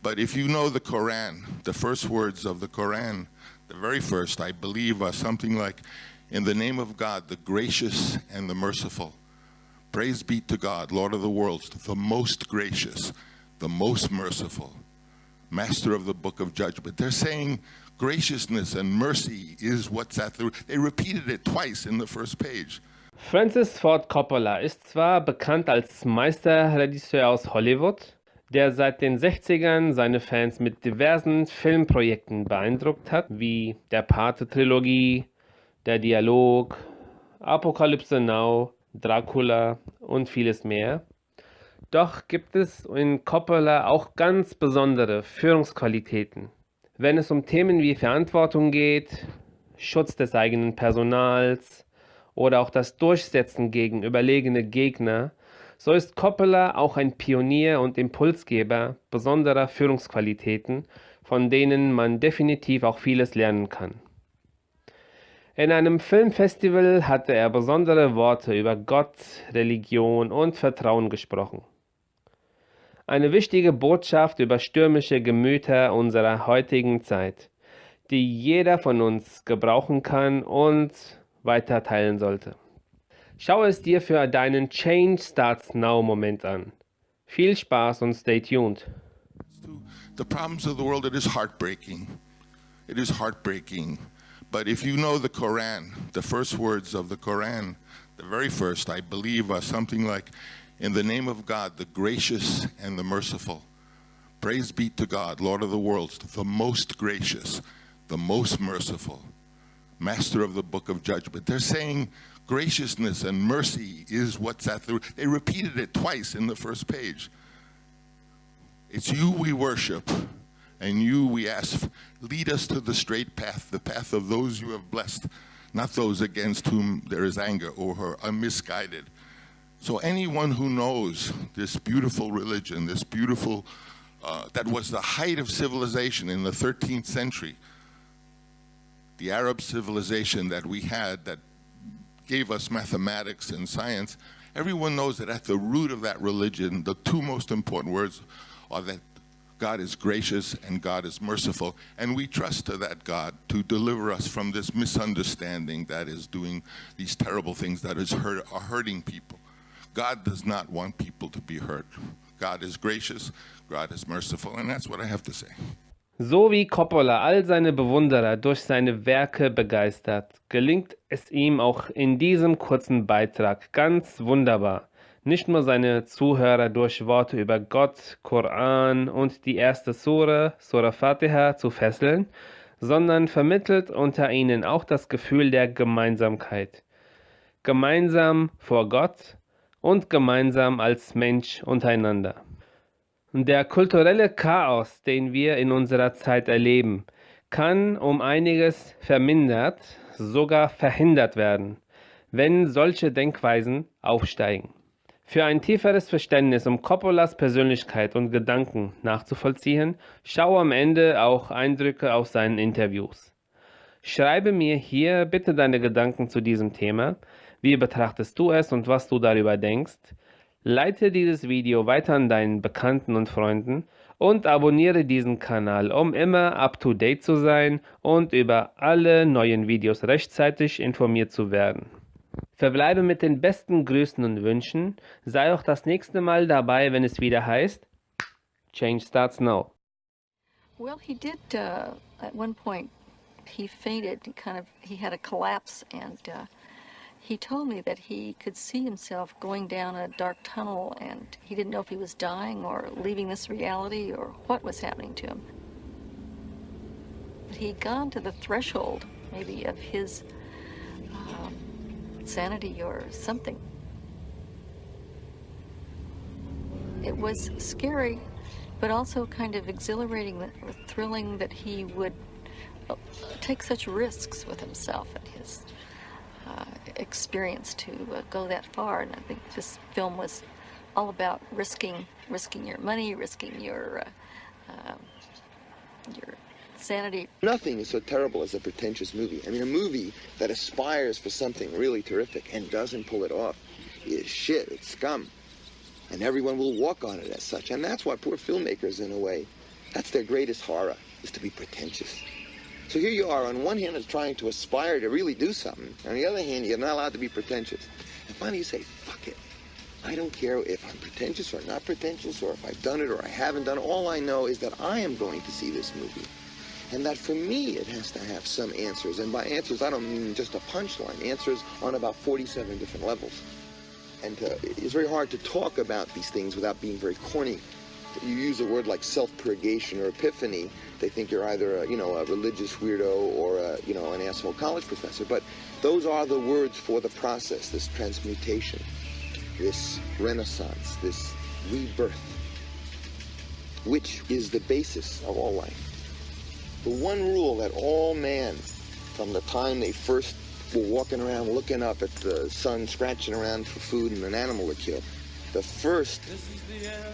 But if you know the Koran, the first words of the Koran, the very first, I believe, are something like, in the name of God, the gracious and the merciful. Praise be to God, Lord of the worlds, the most gracious, the most merciful, master of the book of judgment. They're saying graciousness and mercy is what's at the root. They repeated it twice in the first page. Francis Ford Coppola ist zwar bekannt als Meisterregisseur aus Hollywood, der seit den 60ern seine Fans mit diversen Filmprojekten beeindruckt hat, wie der Pate-Trilogie, der Dialog, Apokalypse Now, Dracula und vieles mehr. Doch gibt es in Coppola auch ganz besondere Führungsqualitäten. Wenn es um Themen wie Verantwortung geht, Schutz des eigenen Personals oder auch das Durchsetzen gegen überlegene Gegner, so ist Coppola auch ein Pionier und Impulsgeber besonderer Führungsqualitäten, von denen man definitiv auch vieles lernen kann. In einem Filmfestival hatte er besondere Worte über Gott, Religion und Vertrauen gesprochen. Eine wichtige Botschaft über stürmische Gemüter unserer heutigen Zeit, die jeder von uns gebrauchen kann und weiter teilen sollte. Schau es dir für deinen Change Starts Now Moment an. Viel Spaß und stay tuned. The problems of the world, it is heartbreaking. It is heartbreaking. But if you know the Koran, the first words of the Koran, the very first, I believe, are something like, in the name of God, the gracious and the merciful. Praise be to God, Lord of the worlds, the most gracious, the most merciful, master of the book of judgment. They're saying graciousness and mercy is what's at the root. They repeated it twice in the first page. It's you we worship, and you we ask, lead us to the straight path, the path of those you have blessed, not those against whom there is anger or who are misguided. So anyone who knows this beautiful religion, this beautiful, that was the height of civilization in the 13th century, the Arab civilization that we had that gave us mathematics and science, everyone knows that at the root of that religion, the two most important words are that God is gracious and God is merciful, and we trust to that God to deliver us from this misunderstanding that is doing these terrible things that are hurting people. God does not want people to be hurt. God is gracious, God is merciful, and that's what I have to say. So wie Coppola all seine Bewunderer durch seine Werke begeistert, gelingt es ihm auch in diesem kurzen Beitrag ganz wunderbar, nicht nur seine Zuhörer durch Worte über Gott, Koran und die erste Sure, Surah Fatiha, zu fesseln, sondern vermittelt unter ihnen auch das Gefühl der Gemeinsamkeit. Gemeinsam vor Gott und gemeinsam als Mensch untereinander. Der kulturelle Chaos, den wir in unserer Zeit erleben, kann um einiges vermindert, sogar verhindert werden, wenn solche Denkweisen aufsteigen. Für ein tieferes Verständnis, um Coppolas Persönlichkeit und Gedanken nachzuvollziehen, schau am Ende auch Eindrücke aus seinen Interviews. Schreibe mir hier bitte deine Gedanken zu diesem Thema. Wie betrachtest du es und was du darüber denkst? Leite dieses Video weiter an deinen Bekannten und Freunden und abonniere diesen Kanal, um immer up-to-date zu sein und über alle neuen Videos rechtzeitig informiert zu werden. Verbleibe mit den besten Grüßen und Wünschen. Sei auch das nächste Mal dabei, wenn es wieder heißt Change Starts Now. Well, he did, at one point, he fainted, he had a collapse, and he told me that he could see himself going down a dark tunnel, and he didn't know if he was dying or leaving this reality or what was happening to him. But he'd gone to the threshold, maybe, of his sanity or something. It was scary, but also kind of exhilarating or thrilling that he would take such risks with himself and his experience to go that far. And I think this film was all about risking your money, risking your sanity. Nothing is so terrible as a pretentious movie. I mean, a movie that aspires for something really terrific and doesn't pull it off is shit, it's scum. And everyone will walk on it as such. And that's why poor filmmakers, in a way, That's their greatest horror, is to be pretentious. So here you are, on one hand, is trying to aspire to really do something. On the other hand, you're not allowed to be pretentious. And finally you say, fuck it. I don't care if I'm pretentious or not pretentious, or if I've done it or I haven't done it. All I know is that I am going to see this movie. And that for me, it has to have some answers. And by answers, I don't mean just a punchline. Answers on about 47 different levels. And it's very hard to talk about these things without being very corny. You use a word like self-purgation or epiphany, they think you're either a religious weirdo or an asshole college professor. But those are the words for the process, this transmutation, this renaissance, this rebirth, which is the basis of all life. The one rule that all man, from the time they first were walking around looking up at the sun, scratching around for food and an animal to kill, the first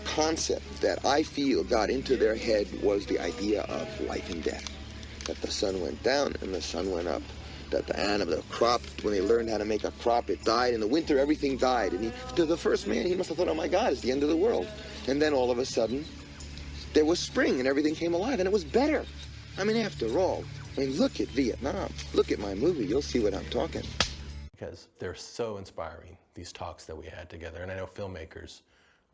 concept that I feel got into their head was the idea of life and death. That the sun went down and the sun went up. That the animal, the crop, when they learned how to make a crop, it died. In the winter, everything died. And to the first man, he must have thought, oh my God, it's the end of the world. And then all of a sudden, there was spring and everything came alive and it was better. I mean, after all, look at Vietnam. Look at my movie. You'll see what I'm talking. Because they're so inspiring, these talks that we had together. And I know filmmakers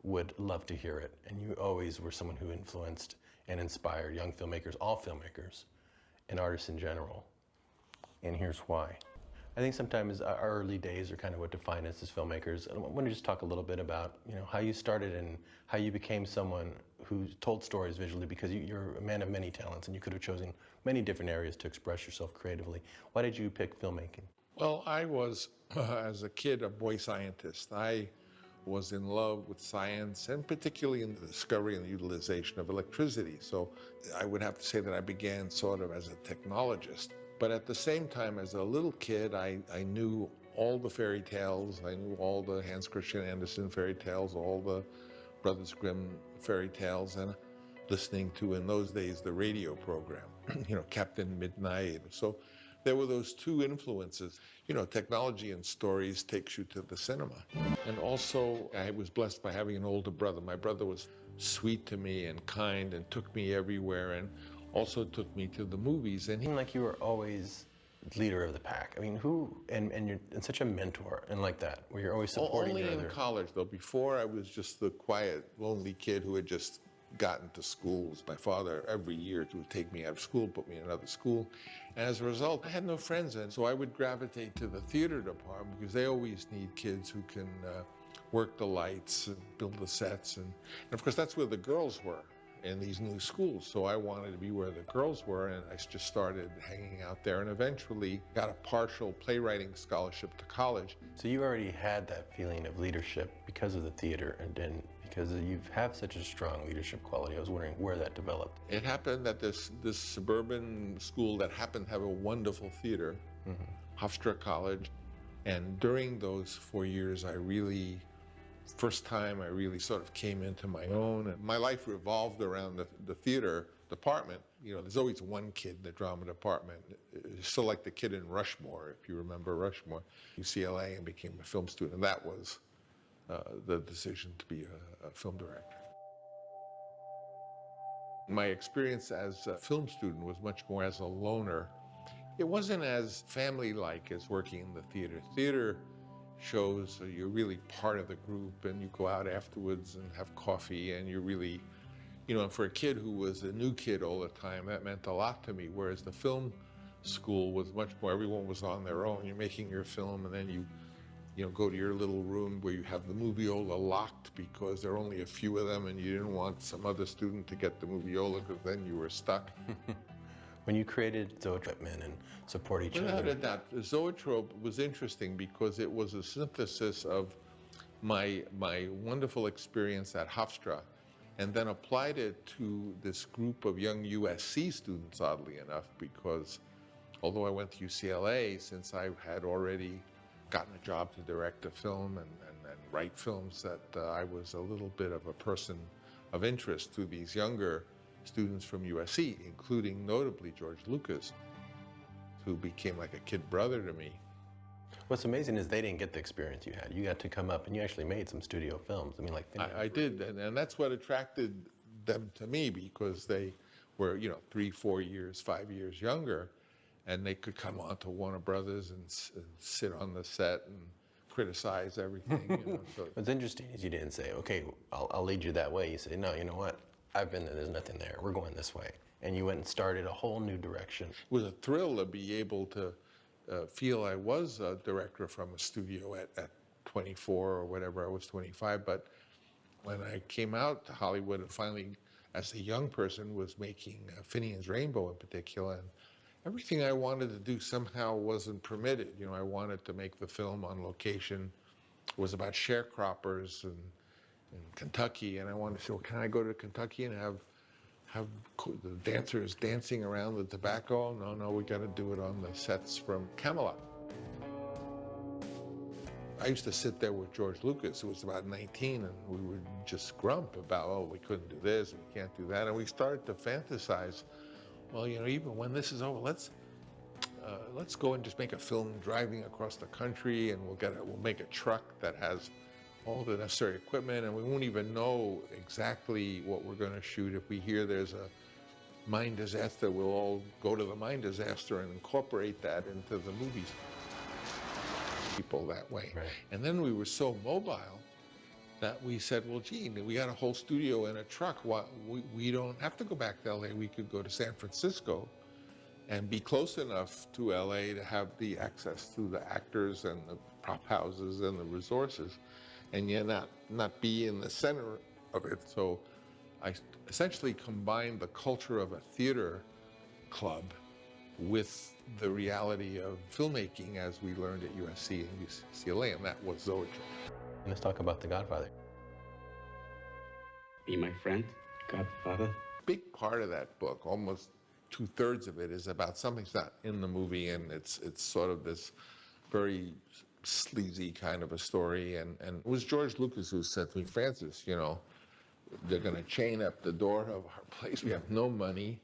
would love to hear it. And you always were someone who influenced and inspired young filmmakers, all filmmakers, and artists in general. And here's why. I think sometimes our early days are kind of what define us as filmmakers. I want to just talk a little bit about, how you started and how you became someone who told stories visually, because you're a man of many talents and you could have chosen many different areas to express yourself creatively. Why did you pick filmmaking? Well, I was, as a kid, a boy scientist. I was in love with science, and particularly in the discovery and the utilization of electricity. So I would have to say that I began sort of as a technologist. But at the same time, as a little kid, I knew all the fairy tales. I knew all the Hans Christian Andersen fairy tales, all the Brothers Grimm fairy tales, and listening to, in those days, the radio program, Captain Midnight. So there were those two influences. Technology and stories takes you to the cinema. And also, I was blessed by having an older brother. My brother was sweet to me and kind and took me everywhere, and also took me to the movies. And It seemed like you were always leader of the pack. I mean, and you're such a mentor and like that, where you're always supporting only your in college, though. Before, I was just the quiet, lonely kid who had just gotten to schools. My father, every year, would take me out of school, put me in another school. And as a result, I had no friends. And so I would gravitate to the theater department, because they always need kids who can work the lights and build the sets. And of course, that's where the girls were in these new schools. So I wanted to be where the girls were, and I just started hanging out there, and eventually got a partial playwriting scholarship to college. So you already had that feeling of leadership because of the theater, and then because you have such a strong leadership quality. I was wondering where that developed. It happened at this suburban school that happened to have a wonderful theater, Hofstra College. And during those 4 years, first time I really sort of came into my own. And my life revolved around the theater department. There's always one kid in the drama department. It's still like the kid in Rushmore, if you remember Rushmore. UCLA, and became a film student. And that was the decision to be a film director. My experience as a film student was much more as a loner. It wasn't as family-like as working in the theater. Theater shows you're really part of the group, and you go out afterwards and have coffee, and you're really, and for a kid who was a new kid all the time, that meant a lot to me. Whereas the film school was much more, everyone was on their own. You're making your film, and then you go to your little room where you have the moviola locked because there are only a few of them, and you didn't want some other student to get the moviola, because then you were stuck. When you created Zoetrope and support each other. Without a doubt, Zoetrope was interesting because it was a synthesis of my wonderful experience at Hofstra, and then applied it to this group of young USC students, oddly enough, because although I went to UCLA, since I had already gotten a job to direct a film and write films, that I was a little bit of a person of interest to these younger students from USC, including notably George Lucas, who became like a kid brother to me. What's amazing is they didn't get the experience you had. You got to come up and you actually made some studio films. I mean, like I did, and that's what attracted them to me because they were, 3, 4 years, 5 years younger, and they could come on to Warner Brothers and sit on the set and criticize everything. So. What's interesting is you didn't say, okay, I'll lead you that way. You say, no, you know what? I've been there, there's nothing there. We're going this way. And you went and started a whole new direction. It was a thrill to be able to feel I was a director from a studio at 24 or whatever, I was 25. But when I came out to Hollywood and finally, as a young person, was making Finian's Rainbow in particular, and everything I wanted to do somehow wasn't permitted. I wanted to make the film on location. It was about sharecroppers in Kentucky, and I wanted to say, well, can I go to Kentucky and have the dancers dancing around the tobacco? No, we got to do it on the sets from Camelot. I used to sit there with George Lucas, who was about 19, and we would just grump about, oh, we couldn't do this, we can't do that, and we started to fantasize, well, even when this is over, let's go and just make a film driving across the country, and we'll make a truck that has all the necessary equipment, and we won't even know exactly what we're going to shoot. If we hear there's a mine disaster, we'll all go to the mine disaster and incorporate that into the movies. People that way. Right. And then we were so mobile that we said, well, gee, we got a whole studio and a truck. We don't have to go back to LA. We could go to San Francisco and be close enough to LA to have the access to the actors and the prop houses and the resources, and yet not be in the center of it. So I essentially combined the culture of a theater club with the reality of filmmaking as we learned at USC and UCLA, and that was Zoetry. Let's talk about The Godfather. Be my friend, Godfather. Big part of that book, almost 2/3 of it, is about something that's not in the movie, and it's sort of this very sleazy kind of a story. And it was George Lucas who said to me, Francis, they're going to chain up the door of our place. We have no money.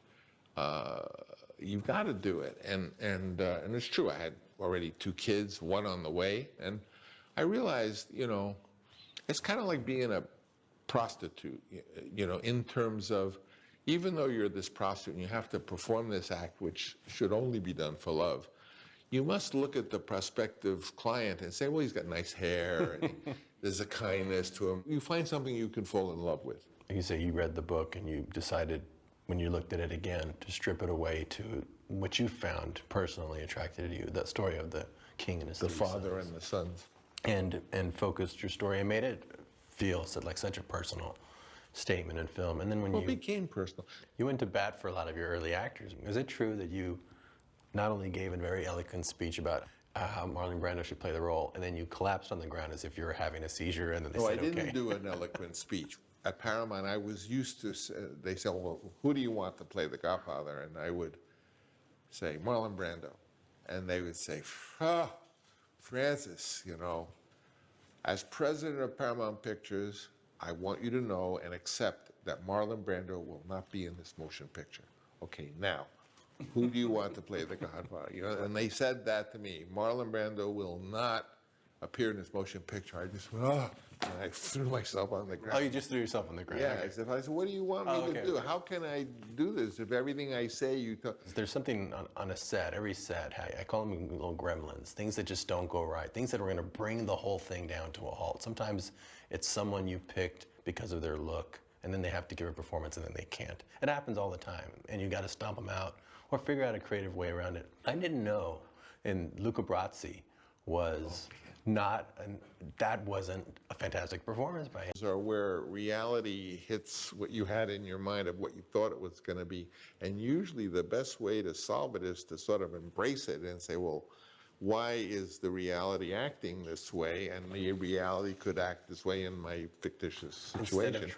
You've got to do it. And it's true. I had already 2 kids, 1 on the way, and I realized, it's kind of like being a prostitute, in terms of, even though you're this prostitute and you have to perform this act, which should only be done for love, you must look at the prospective client and say, well, he's got nice hair, and there's a kindness to him. You find something you can fall in love with. You say you read the book and you decided, when you looked at it again, to strip it away to what you found personally attracted to you, that story of the king and his The 3 father sons. and the sons. And focused your story and made it feel like such a personal statement in film. And then when Well, it became personal. you went to bat for a lot of your early actors, is it true that you not only gave a very eloquent speech about how Marlon Brando should play the role, and then you collapsed on the ground as if you were having a seizure, and then they No, I said, didn't okay. do an eloquent speech. At Paramount, I was used to, they said, well, who do you want to play the Godfather? And I would say, Marlon Brando. And they would say, Francis, as president of Paramount Pictures, I want you to know and accept that Marlon Brando will not be in this motion picture. Okay, now, who do you want to play the Godfather? And they said that to me. Marlon Brando will not appear in this motion picture. I just went, and I threw myself on the ground. Oh, you just threw yourself on the ground. Yeah, Okay. I said, what do you want me to do? okay. How can I do this if everything I say you tell? There's something on a set, every set, I call them little gremlins, things that just don't go right, things that are going to bring the whole thing down to a halt. Sometimes it's someone you picked because of their look, and then they have to give a performance and then they can't. It happens all the time, and you got to stomp them out or figure out a creative way around it. I didn't know, and Luca Brasi was that wasn't a fantastic performance by him. Or where reality hits what you had in your mind of what you thought it was going to be. And usually the best way to solve it is to sort of embrace it and say, well, why is the reality acting this way? And the reality could act this way in my fictitious situation.